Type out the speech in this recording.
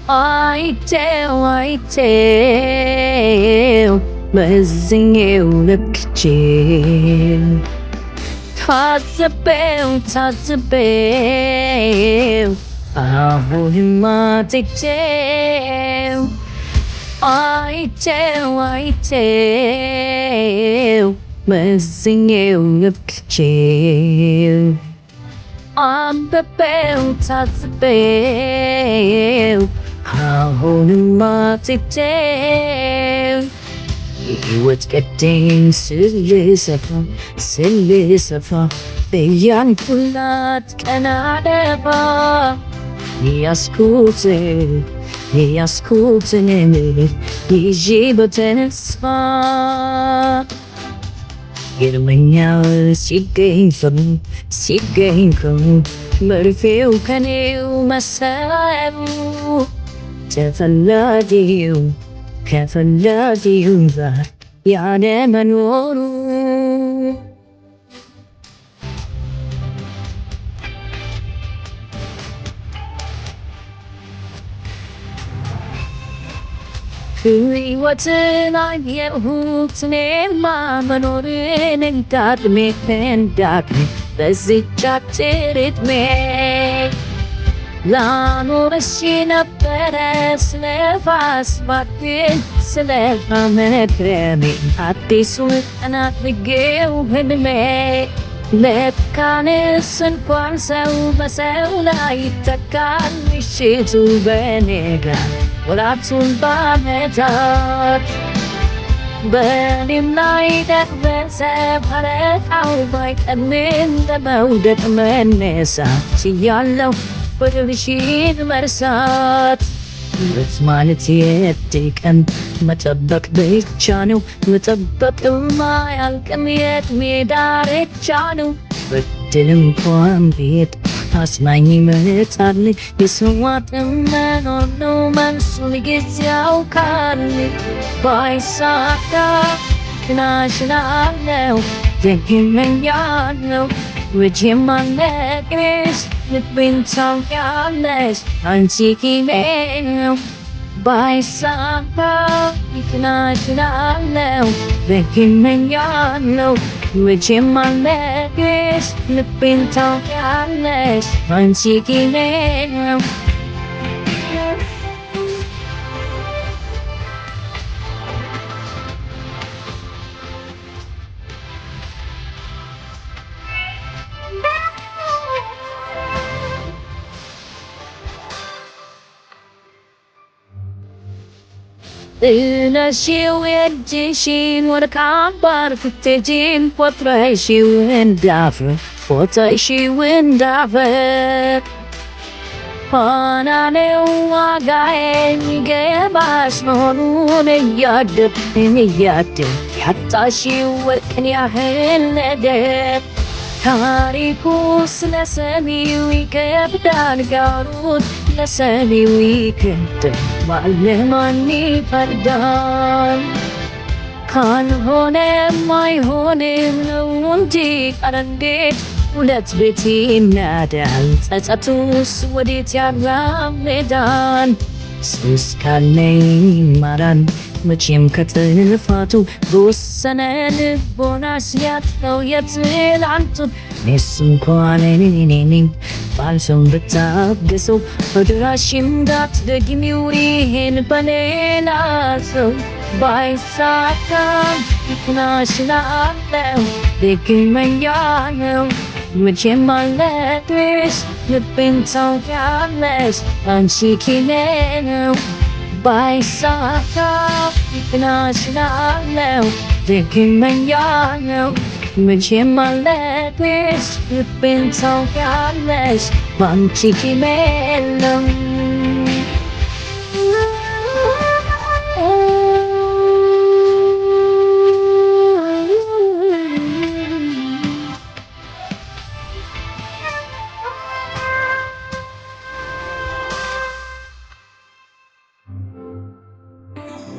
I tell, መዝኜው ለክቼው ታዝቤው አሁንማ ትቼው አይቼው መዝኜው ለክቼው አንብቤው ታዝቤው አሁንማ ትቼው የሕይወት ቀጤን ስልሰፋ በያልኩላት ቀን አደባ ያስኩትን ይዤ በተስፋ ይገርመኛል ሲገኝ ፍሙ መርፌው ከኔው መሰሉ ከፈላጊው ጋር ያለመኖሩ ሕይወትን አየሁት እኔማ መኖርን እንዳቅሜ በዚህች አጭር ዕድሜ ላኖርሽ ነበረ ስለፋስ ባክን ስለመክረሜ አዲሱን ቀን አድርጌው ህልሜ ለካንስ እንኳን ሰው በሰው ላይ ይተካል ምሽቱ በኔ ጋር ወራቱን በዓመታት በእኔም ላይ ደረሰ ፈረቃው ባይቀርም ለመውደቅ መነሳት ችያለሁ ፍቅርሽን መርሳት ማለት የጥቅም መጠበቅ ብቻ ነው መጠበቅማ አያልቅም የዕድሜ ዳርቻ ነው በድል እንኳን ቤት አጽናኝ ይመጣል የሰዋትም መኖር ነው መልሱ ጊዜ ያውቃል ባይሳካ ክናሽናለው ደግመኛለው ውጪም አለቅሽ ልቤን ታውቂያለሽ አንቺ ኪኔ ነው ባይሳካ ክናሽናለው ደግመኛለው ውጪም አለቅሽ ልቤን ታውቂያለሽ አንቺ ኪኔ ነው ጥለሽው እጅሽን ወደ ካምባር ስትሄጂን ፎጥረሽው እንዳፈር ሆናለው ዋጋዬ የሚገባሽ መሆኑን እያደር ያጣሽው ወርቅን ያህል ነገር ታሪኩ ስለሰሚው ይከብዳል ጋሩት ለሰሚው ይከብዳል ማን ይፈርዳል ካልሆነም አይሆንም ነው እንጂ ኧረ እንዴት ሁለት ቤት ይናዳል ጸጸቱስ ወዴት ያራምዳል ሱስ ካለኝ ይማራል መቼም ከጥፋቱ በወሰነ ልቦና ሲያጥፈው የትላንቱን እኔስ እንኳን እኔ ባልሰው ብታገሰው በድራሽም እንዳትደግሚው ይሄን በሌላ ሰው ባይሳካም ይኩናሽናለው ደግመኛለው መቼም አለቅሽ ልቤን ታውቂያለሽ አንቺ ኪኔ ነው ባይሳካ ይኩናሽናለው ደግመኛለው መቼም አለቅሽ ልቤን ታውቂያለሽ አንቺ ኪኔ ነው